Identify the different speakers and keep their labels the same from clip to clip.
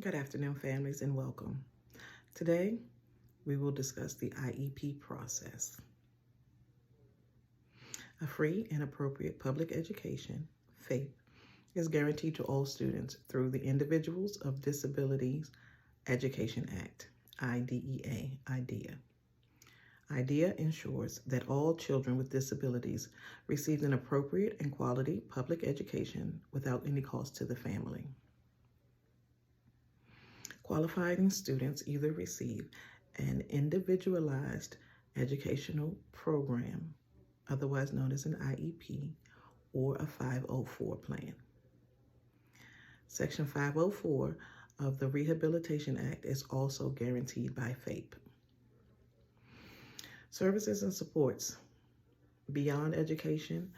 Speaker 1: Good afternoon, families, and welcome. Today, we will discuss the IEP process. A free and appropriate public education, FAPE, is guaranteed to all students through the Individuals of Disabilities Education Act, IDEA. IDEA ensures that all children with disabilities receive an appropriate and quality public education without any cost to the family. Qualifying students either receive an individualized educational program, otherwise known as an IEP, or a 504 plan. Section 504 of the Rehabilitation Act is also guaranteed by FAPE. Services and supports beyond education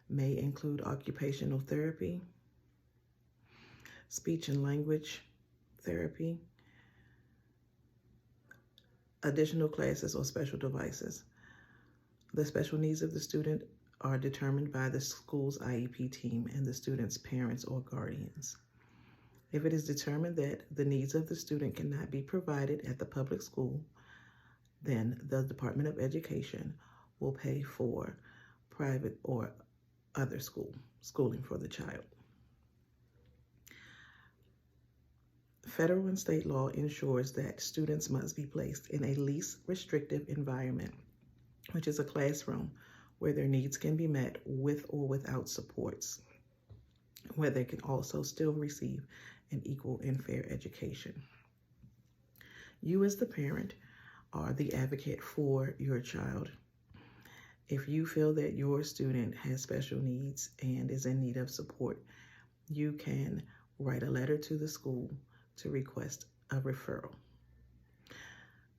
Speaker 1: may include occupational therapy, speech and language therapy, additional classes or special devices. The special needs of the student are determined by the school's IEP team and the student's parents or guardians. If it is determined that the needs of the student cannot be provided at the public school, then the Department of Education will pay for private or other schooling for the child. Federal and state law ensures that students must be placed in a least restrictive environment, which is a classroom where their needs can be met with or without supports, where they can also still receive an equal and fair education. You as the parent are the advocate for your child. If you feel that your student has special needs and is in need of support, you can write a letter to the school to request a referral.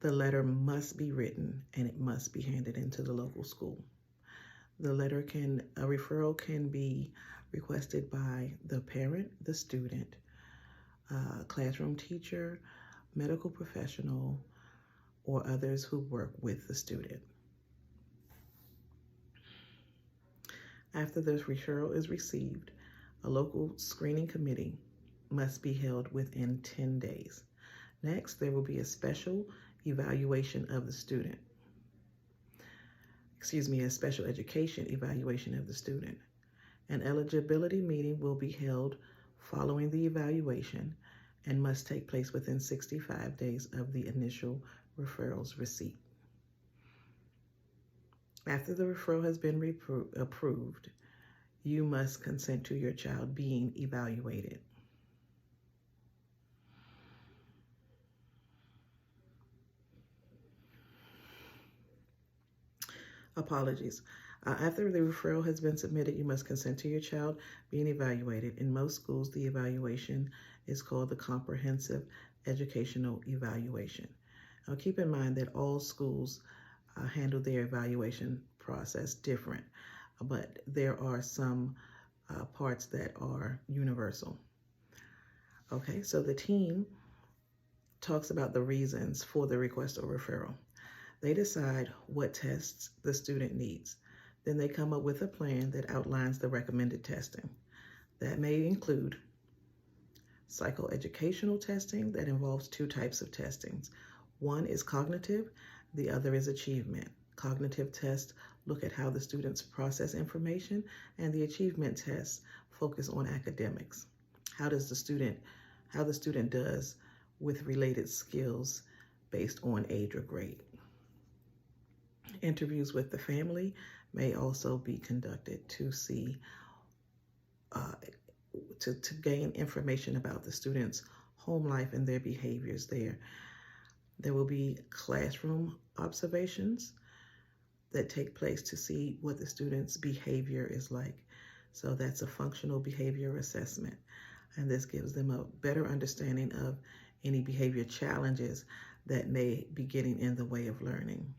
Speaker 1: The letter must be written and it must be handed into the local school. A referral can be requested by the parent, the student, classroom teacher, medical professional, or others who work with the student. After the referral is received, a local screening committee must be held within 10 days. Next, there will be a special evaluation of the student. A special education evaluation of the student. An eligibility meeting will be held following the evaluation and must take place within 65 days of the initial referral's receipt. After the referral has been approved, you must consent to your child being evaluated. Apologies. After the referral has been submitted, you must consent to your child being evaluated. In most schools, the evaluation is called the Comprehensive Educational Evaluation. Now, keep in mind that all schools handle their evaluation process different, but there are some parts that are universal. Okay, so the team talks about the reasons for the request or referral. They decide what tests the student needs. Then they come up with a plan that outlines the recommended testing. That may include psychoeducational testing that involves two types of testings. One is cognitive, the other is achievement. Cognitive tests look at how the students process information, and the achievement tests focus on academics. How the student does with related skills based on age or grade. Interviews with the family may also be conducted to see, to gain information about the student's home life and their behaviors there. There will be classroom observations that take place to see what the student's behavior is like. So that's a functional behavior assessment. And this gives them a better understanding of any behavior challenges that may be getting in the way of learning.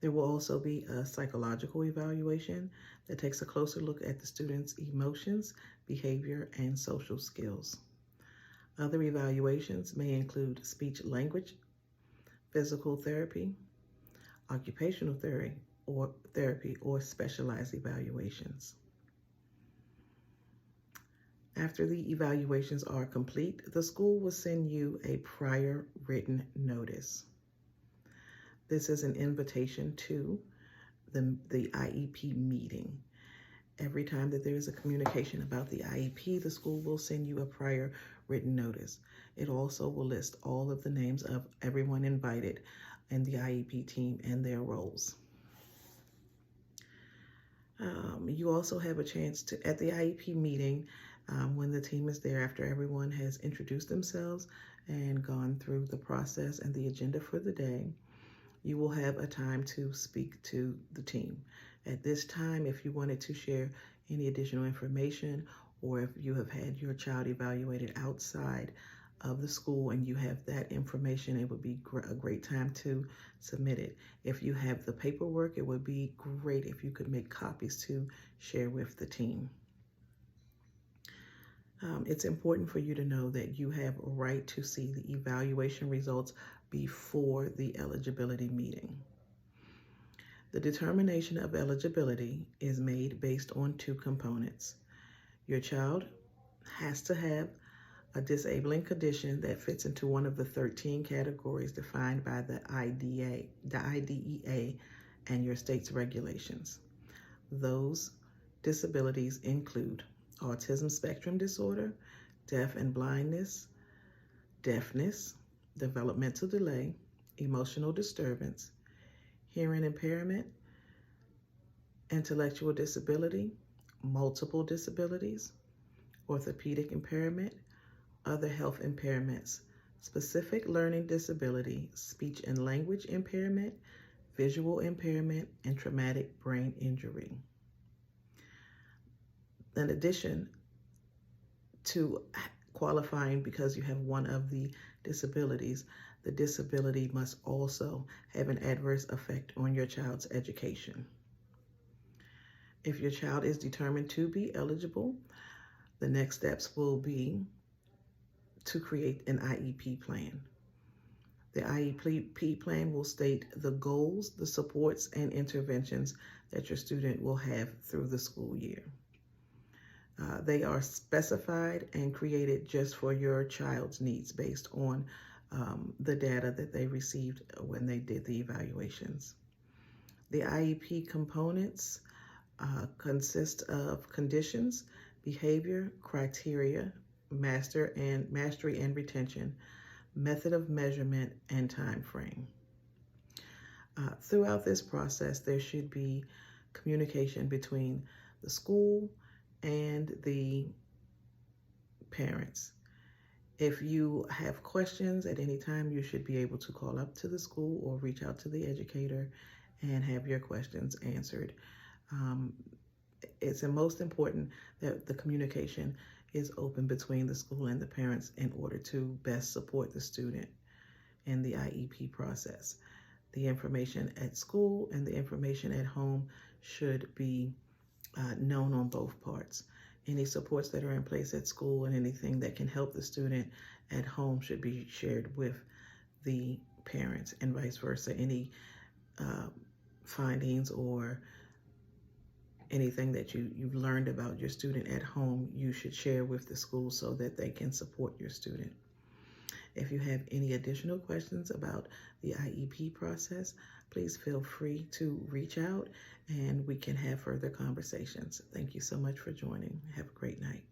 Speaker 1: There will also be a psychological evaluation that takes a closer look at the student's emotions, behavior, and social skills. Other evaluations may include speech language, physical therapy, occupational therapy, or specialized evaluations. After the evaluations are complete, the school will send you a prior written notice. This is an invitation to the IEP meeting. Every time that there is a communication about the IEP, the school will send you a prior written notice. It also will list all of the names of everyone invited in the IEP team and their roles. You also have a chance to, at the IEP meeting, when the team is there, after everyone has introduced themselves and gone through the process and the agenda for the day, you will have a time to speak to the team. At this time, if you wanted to share any additional information, or if you have had your child evaluated outside of the school and you have that information, it would be a great time to submit it. If you have the paperwork, it would be great if you could make copies to share with the team. It's important for you to know that you have a right to see the evaluation results before the eligibility meeting. The determination of eligibility is made based on two components. Your child has to have a disabling condition that fits into one of the 13 categories defined by the IDEA and your state's regulations. Those disabilities include autism spectrum disorder, deaf and blindness, deafness, developmental delay, emotional disturbance, hearing impairment, intellectual disability, multiple disabilities, orthopedic impairment, other health impairments, specific learning disability, speech and language impairment, visual impairment, and traumatic brain injury. In addition to qualifying because you have one of the disabilities, the disability must also have an adverse effect on your child's education. If your child is determined to be eligible, the next steps will be to create an IEP plan. The IEP plan will state the goals, the supports, and interventions that your student will have through the school year. They are specified and created just for your child's needs based on the data that they received when they did the evaluations. The IEP components consist of conditions, behavior, criteria, mastery and retention, method of measurement, and time frame. Throughout this process, there should be communication between the school and the parents. If you have questions at any time, you should be able to call up to the school or reach out to the educator and have your questions answered. It's most important that the communication is open between the school and the parents in order to best support the student in the IEP process. The information at school and the information at home should be known on both parts. Any supports that are in place at school and anything that can help the student at home should be shared with the parents, and vice versa. Any findings or anything that you've learned about your student at home, you should share with the school so that they can support your student. If you have any additional questions about the IEP process, please feel free to reach out and we can have further conversations. Thank you so much for joining. Have a great night.